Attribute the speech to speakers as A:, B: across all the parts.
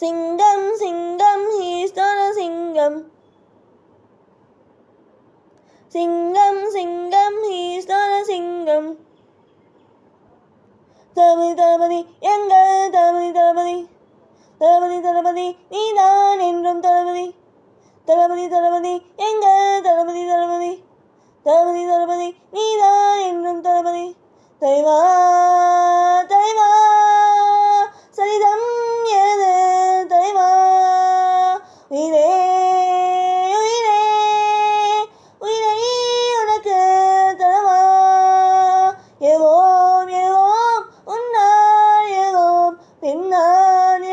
A: சிங்கம் சிங்கம் he's not a சிங்கம். சிங்கம் சிங்கம் he's not a சிங்கம். தளபதி தளபதி எங்கள் தளபதி தளபதி தளபதி தளபதி நீதான் என்றும் தளபதி. தளபதி தளபதி எங்கள் தளபதி தளபதி தளபதி தளபதி நீதான் என்றும் தளபதி. தலைவா தலைவா சரிதம் எனது தலைவா. உயிரே உயிரே உயிரை உனக்கு தரவா. எழுவோம் எழுவோம் உன்னால் எழுவோம் பின்னால்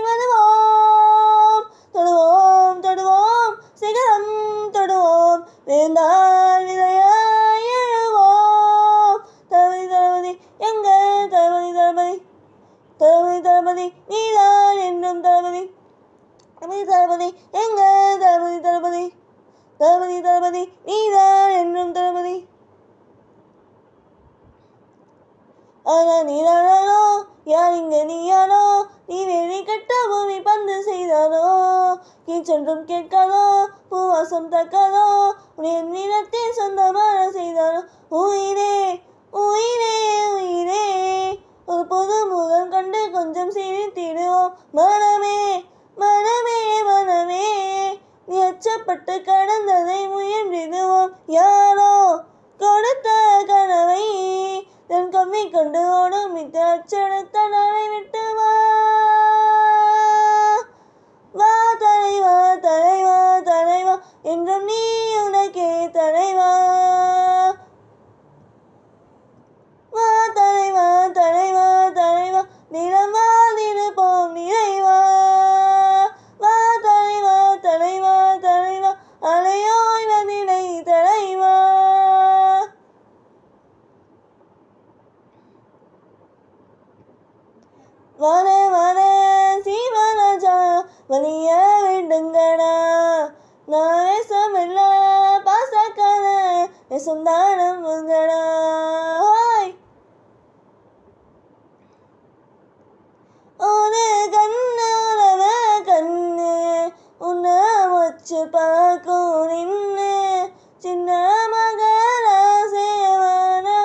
A: வருவோம். தொடுவோம் தொடுவோம் சிகரம் தொடுவோம் வேந்தால் விதையாய் எழுவோம். தளபதி தளபதி எங்கள் தளபதி தளபதி தளபதி தளபதி நீதான் என்றும் தளபதி. தளபதி தளபதி எங்கள் தளபதி தளபதி தளபதி தளபதி நீதான் என்றும் தளபதி. ஆனா நீதானோ யார் இங்க நீயானோ. நீ வேலி கட்ட பூமி பந்து செய்தானோ. கீச்சென்றும் கேட்காதோ பூவாசம் தக்காதோ. உடைய நிலத்தை சொந்தமான செய்தானோ. உயிரே உயிரே உயிரே ஒரு பொது முகம் கண்டு கொஞ்சம் சிரித்திடுவோம். மனமே மனமே மனமே நீ அச்சப்பட்டு கடந்ததை முயன்றிடுவோம். யாரோ கொடுத்த கனவை தன் கம்மி கொண்டு ஓடும் மித்த அச்செடுத்த நாளை விட்டு வா. வா தலைவா தலைவா தலைவா என்றும் நீ உனக்கே தலைவா. வா தலைவா தலைவா தலைவா நிலம் வாழ்ந்திருப்போம் நிறைவா. வா தலைவா தலைவா தலைவா அலையோய் வந்தினை தலைவா. வர வர சீவராஜா வலிய வேண்டுங்கடா. நான் வேசமில்ல பாசக்கார வேசந்தானம் உங்கடா. ஒரு கண்ணு உறவ கண்ணு உன்னை வச்சு பார்க்கும் நின்று. சின்ன மகளா சேவனா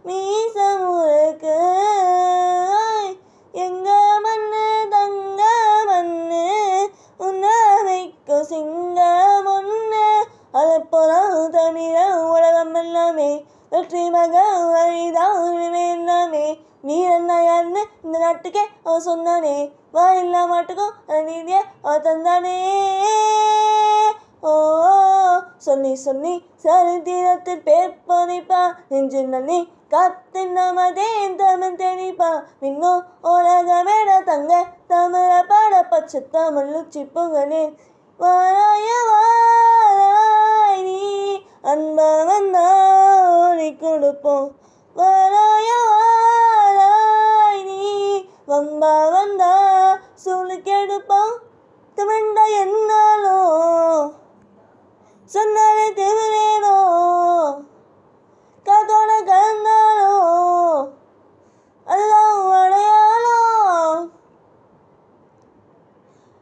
A: மீசமுறைக்கு எங்க மண்ணு தங்க மண்ணு உன்னை வைக்கும் சிங்கம் ஒன்று. அதை போலாம் தமிழ உலகம் எல்லாமே வெற்றி மகன் வழிதான் எல்லாமே. வீரன்னா யாருன்னு இந்த நாட்டுக்கே அவன் சொன்னானே. வா இல்லா மாட்டுக்கும் நீதிய அவன் தந்தானே. ஓ சொல்லி சொல்லி சரித்திரத்தில் பேர் பதிப்பா. நெஞ்சு நன்னி காத்து நமதே தமிழ் தெளிப்பா. இன்னும் உலகமேட தங்க தமிழ பாட பச்சை தமிழ் உச்சி புகழே. வாராய வாராய் நீ அன்பா வந்தா ஓடி கொடுப்போம். வாராய வாராய் நீ வம்பா வந்தா சுளுக்கெடுப்போம். தமிழ்டா என்னாலோ சொன்னாலே தெருவேனோ காத்தோட கலந்தாலோ எல்லாம் அடையாளோ.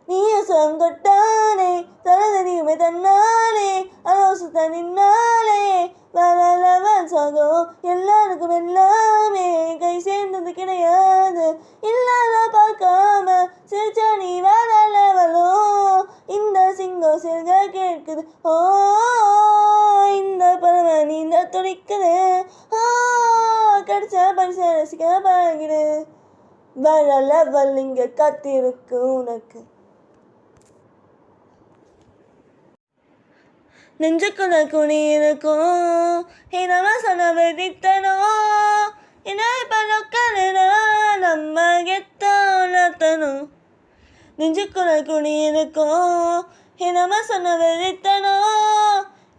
A: நீயும் தொட்டானே தனதனியுமே தன்னாலே அலோசத்த நின்னாலே. வரலவன் சாகம் எல்லாருக்கும் எல்லாமே கை சேர்ந்தது கிடையாது. இல்லாத பார்க்காம சிரிச்சா நீ வரலவளோ. இந்த சிங்கம் சிறுக கேட்குது ஓ. இந்த பறவை நீந்த துடிக்குது ஓ. கடிச்ச பரிச ரசிக்க பழகிடு. வரலவள் இங்க காத்திருக்கு உனக்கு. நெஞ்சுக்குள்ள குனி இருக்கும் நம்ம சொன்ன வெடித்தனோ. என்ன பழக்கா நம்ம கெத்தனோ. நெஞ்சுக்குள்ள குனி இருக்கும் நம்ம சொன்ன வெடித்தனோ.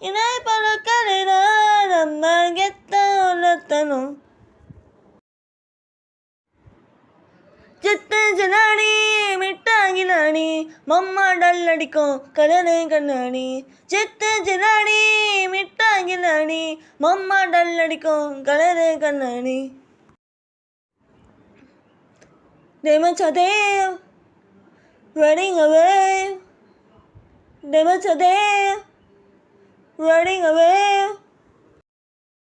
A: என்ன பழக்கா நம்ம கெத்தனோ. ஜெத்த ஜனானி மிட்டாங்கிலானி மம்மா டல் அடிக்கும் கலனு கண்ணாணி. ஜெத்த ஜனானி மிட்டாங்கிலானி மம்மா டல் அடிக்கும் கலனு கண்ணாணி. தேமச்சா Dev running away. Demons are there, running away.